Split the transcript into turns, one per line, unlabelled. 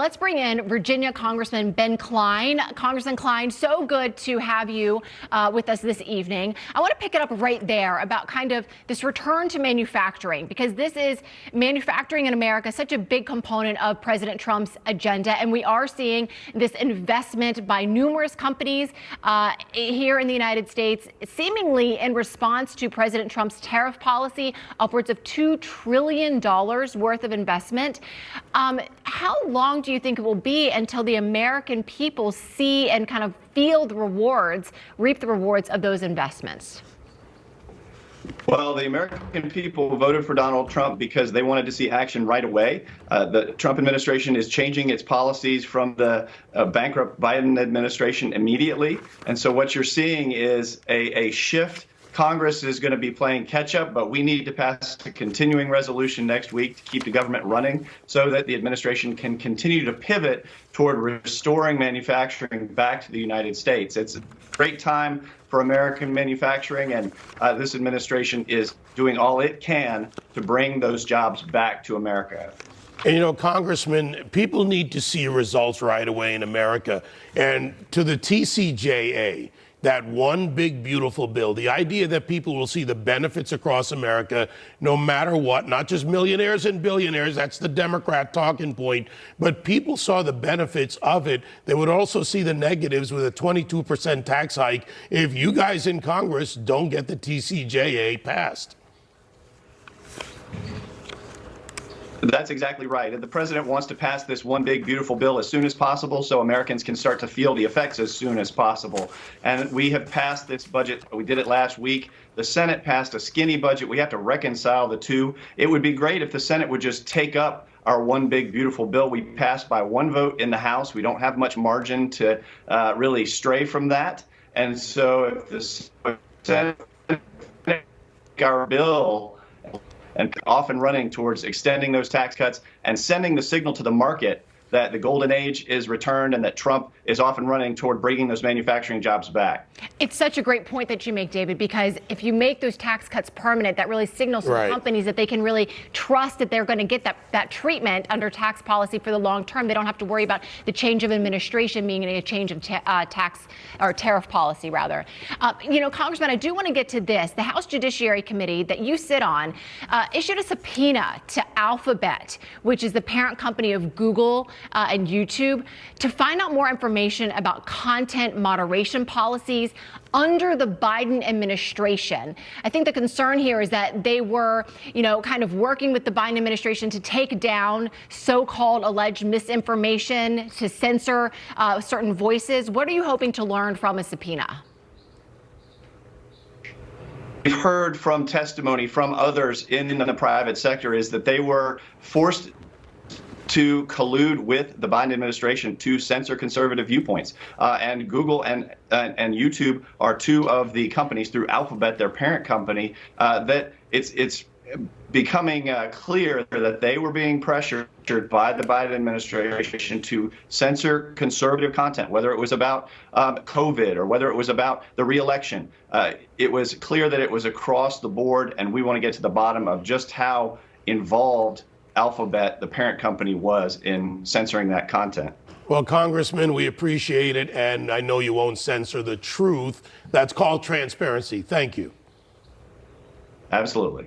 Let's bring in Virginia Congressman Ben Cline. Congressman Cline, so good to have you with us this evening. I want to pick it up right there about kind of this return to manufacturing, because this is manufacturing in America, such a big component of President Trump's agenda. And we are seeing this investment by numerous companies here in the United States, seemingly in response to President Trump's tariff policy, upwards of $2 trillion worth of investment. How long do you think it will be until the American people see and kind of feel the rewards, reap the rewards of those investments?
Well, the American people voted for Donald Trump because they wanted to see action right away. The Trump administration is changing its policies from the bankrupt Biden administration immediately. And so what you're seeing is a shift. Congress is going to be playing catch up, but we need to pass a continuing resolution next week to keep the government running so that the administration can continue to pivot toward restoring manufacturing back to the United States. It's a great time for American manufacturing, and this administration is doing all it can to bring those jobs back to America.
And, you know, Congressman, people need to see results right away in America. And to the TCJA, that one big, beautiful bill, the idea that people will see the benefits across America, no matter what, not just millionaires and billionaires, that's the Democrat talking point, but people saw the benefits of it. They would also see the negatives with a 22% tax hike if you guys in Congress don't get the TCJA passed.
That's exactly right. And the president wants to pass this one big, beautiful bill as soon as possible so Americans can start to feel the effects as soon as possible. And we have passed this budget. We did it last week. The Senate passed a skinny budget. We have to reconcile the two. It would be great if the Senate would just take up our one big, beautiful bill. We passed by one vote in the House. We don't have much margin to really stray from that. And so if the Senate our bill and off and running towards extending those tax cuts and sending the signal to the market that the golden age is returned and that Trump is off and running toward bringing those manufacturing jobs back.
It's such a great point that you make, David, because if you make those tax cuts permanent, that really signals to the companies that they can really trust that they're going to get that treatment under tax policy for the long term. They don't have to worry about the change of administration being a change of tax or tariff policy, rather. You know, Congressman, I do want to get to this. The House Judiciary Committee that you sit on issued a subpoena to Alphabet, which is the parent company of Google and YouTube, to find out more information about content moderation policies under the Biden administration. I think the concern here is that they were, you know, kind of working with the Biden administration to take down so-called alleged misinformation, to censor certain voices. What are you hoping to learn from a subpoena?
We've heard from testimony from others in the private sector is that they were forced to collude with the Biden administration to censor conservative viewpoints. And Google and YouTube are two of the companies through Alphabet, their parent company, that it's becoming clear that they were being pressured by the Biden administration to censor conservative content, whether it was about COVID or whether it was about the reelection. It was clear that it was across the board, and we want to get to the bottom of just how involved Alphabet, the parent company, was in censoring that content.
Well, Congressman, we appreciate it, and I know you won't censor the truth. That's called transparency. Thank you.
Absolutely.